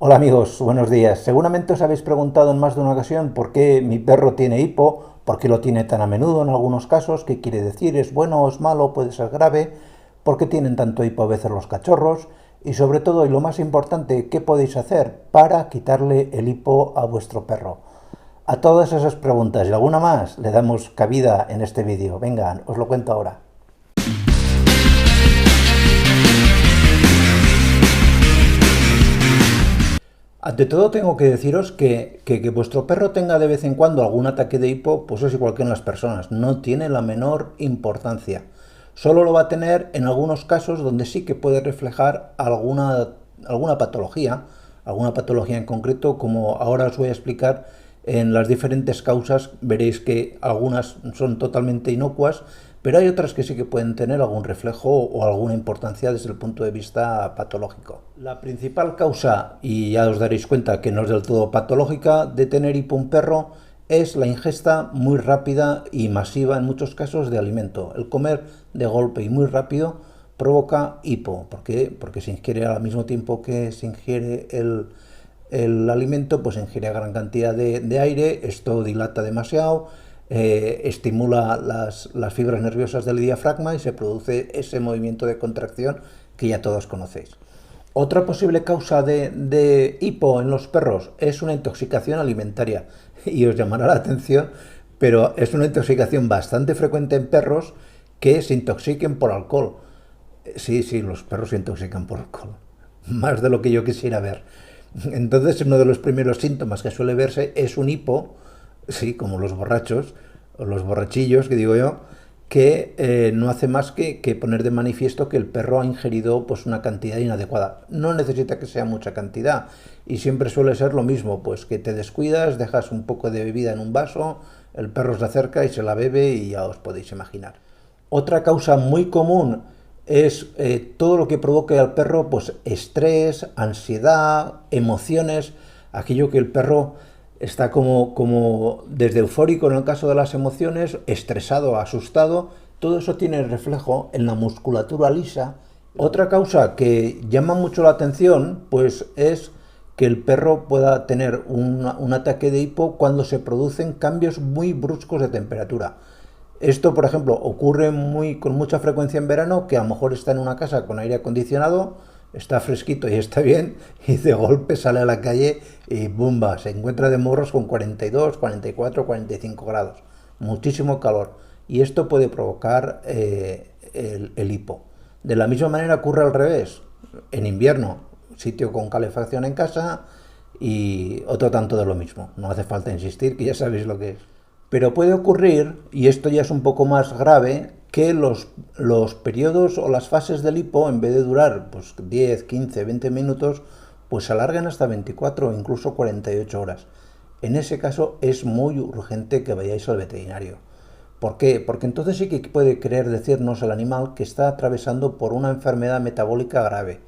Hola amigos, buenos días. Seguramente os habéis preguntado en más de una ocasión por qué mi perro tiene hipo, por qué lo tiene tan a menudo en algunos casos, qué quiere decir, es bueno o es malo, puede ser grave, por qué tienen tanto hipo a veces los cachorros y sobre todo, y lo más importante, qué podéis hacer para quitarle el hipo a vuestro perro. A todas esas preguntas y alguna más le damos cabida en este vídeo. Venga, os lo cuento ahora. Ante todo tengo que deciros que vuestro perro tenga de vez en cuando algún ataque de hipo, pues es igual que en las personas, no tiene la menor importancia. Solo lo va a tener en algunos casos donde sí que puede reflejar alguna patología en concreto, como ahora os voy a explicar en las diferentes causas. Veréis que algunas son totalmente inocuas, pero hay otras que sí que pueden tener algún reflejo o alguna importancia desde el punto de vista patológico. La principal causa, y ya os daréis cuenta que no es del todo patológica, de tener hipo un perro es la ingesta muy rápida y masiva en muchos casos de alimento. El comer de golpe y muy rápido provoca hipo. ¿Por qué? Porque se ingiere al mismo tiempo que se ingiere el alimento, pues ingiere gran cantidad de aire, esto dilata demasiado, estimula las fibras nerviosas del diafragma y se produce ese movimiento de contracción que ya todos conocéis. Otra posible causa de hipo en los perros es una intoxicación alimentaria y os llamará la atención, pero es una intoxicación bastante frecuente en perros que se intoxiquen por alcohol. Sí, los perros se intoxican por alcohol, más de lo que yo quisiera ver. Entonces, uno de los primeros síntomas que suele verse es un hipo, sí, como los borrachos, o los borrachillos, que digo yo, que no hace más que poner de manifiesto que el perro ha ingerido pues una cantidad inadecuada. No necesita que sea mucha cantidad y siempre suele ser lo mismo, pues que te descuidas, dejas un poco de bebida en un vaso, el perro se acerca y se la bebe y ya os podéis imaginar. Otra causa muy común es todo lo que provoque al perro pues estrés, ansiedad, emociones, aquello que el perro está como desde eufórico en el caso de las emociones, estresado, asustado, todo eso tiene reflejo en la musculatura lisa. Otra causa que llama mucho la atención pues es que el perro pueda tener un ataque de hipo cuando se producen cambios muy bruscos de temperatura. Esto, por ejemplo, ocurre con mucha frecuencia en verano, que a lo mejor está en una casa con aire acondicionado, está fresquito y está bien, y de golpe sale a la calle y ¡bumba! Se encuentra de morros con 42, 44, 45 grados. Muchísimo calor. Y esto puede provocar el hipo. De la misma manera ocurre al revés. En invierno, sitio con calefacción en casa y otro tanto de lo mismo. No hace falta insistir, que ya sabéis lo que es. Pero puede ocurrir, y esto ya es un poco más grave, que los periodos o las fases del hipo, en vez de durar pues, 10, 15, 20 minutos, pues se alarguen hasta 24 o incluso 48 horas. En ese caso es muy urgente que vayáis al veterinario. ¿Por qué? Porque entonces sí que puede querer decirnos el animal que está atravesando por una enfermedad metabólica grave.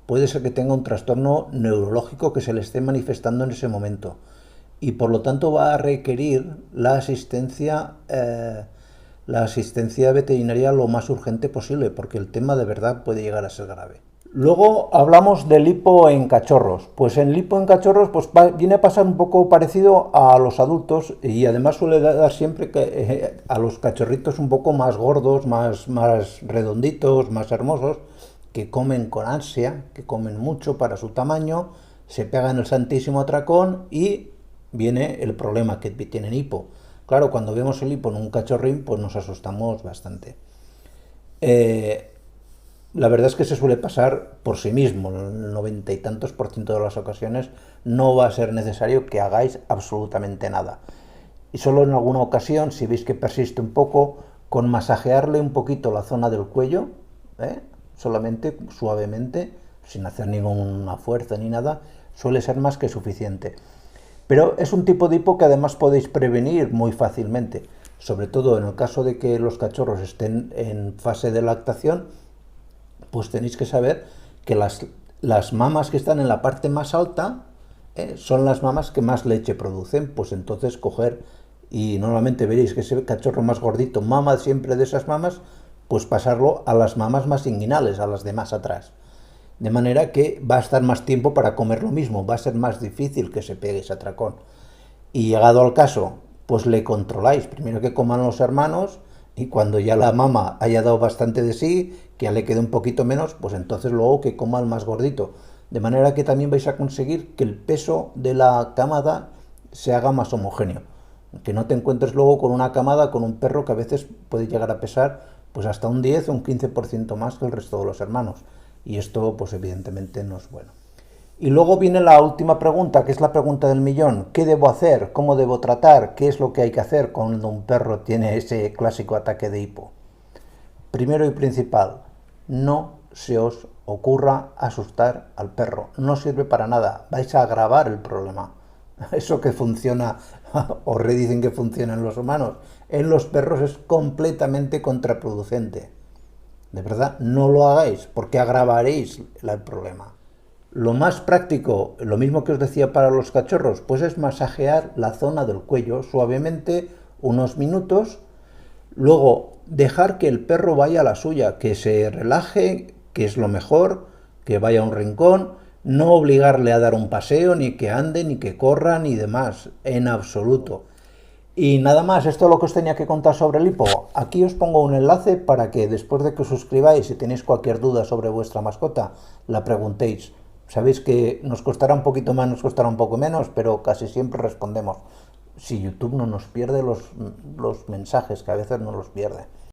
Puede ser que tenga un trastorno neurológico que se le esté manifestando en ese momento y por lo tanto va a requerir la asistencia veterinaria lo más urgente posible, porque el tema de verdad puede llegar a ser grave. Luego hablamos del hipo en cachorros. Pues el hipo en cachorros pues viene a pasar un poco parecido a los adultos y además suele dar siempre a los cachorritos un poco más gordos, más redonditos, más hermosos, que comen con ansia, que comen mucho para su tamaño, se pegan el santísimo atracón y viene el problema, que tienen hipo. Claro, cuando vemos el hipo en un cachorrín, pues nos asustamos bastante. La verdad es que se suele pasar por sí mismo. El 90 y tantos % de las ocasiones no va a ser necesario que hagáis absolutamente nada. Y solo en alguna ocasión, si veis que persiste un poco, con masajearle un poquito la zona del cuello, solamente, suavemente, sin hacer ninguna fuerza ni nada, suele ser más que suficiente. Pero es un tipo de hipo que además podéis prevenir muy fácilmente, sobre todo en el caso de que los cachorros estén en fase de lactación, pues tenéis que saber que las mamas que están en la parte más alta son las mamas que más leche producen, pues entonces coger, y normalmente veréis que ese cachorro más gordito mama siempre de esas mamas, pues pasarlo a las mamas más inguinales, a las de más atrás. De manera que va a estar más tiempo para comer lo mismo, va a ser más difícil que se pegue ese atracón. Y llegado al caso, pues le controláis. Primero que coman los hermanos y cuando ya la mama haya dado bastante de sí, que ya le quede un poquito menos, pues entonces luego que coma el más gordito. De manera que también vais a conseguir que el peso de la camada se haga más homogéneo. Que no te encuentres luego con una camada con un perro que a veces puede llegar a pesar pues hasta un 10 o un 15% más que el resto de los hermanos. Y esto pues evidentemente no es bueno. Y luego viene la última pregunta, que es la pregunta del millón. ¿Qué debo hacer? ¿Cómo debo tratar? ¿Qué es lo que hay que hacer cuando un perro tiene ese clásico ataque de hipo? Primero y principal, no se os ocurra asustar al perro. No sirve para nada. Vais a agravar el problema. Eso que funciona, o redicen que funciona en los humanos, en los perros es completamente contraproducente. De verdad, no lo hagáis porque agravaréis el problema. Lo más práctico, lo mismo que os decía para los cachorros, pues es masajear la zona del cuello suavemente unos minutos, luego dejar que el perro vaya a la suya, que se relaje, que es lo mejor, que vaya a un rincón, no obligarle a dar un paseo, ni que ande, ni que corra, ni demás, en absoluto. Y nada más, esto es lo que os tenía que contar sobre el hipo. Aquí os pongo un enlace para que después de que os suscribáis, si tenéis cualquier duda sobre vuestra mascota, la preguntéis. Sabéis que nos costará un poquito más, nos costará un poco menos, pero casi siempre respondemos. Si YouTube no nos pierde los mensajes, que a veces no los pierde.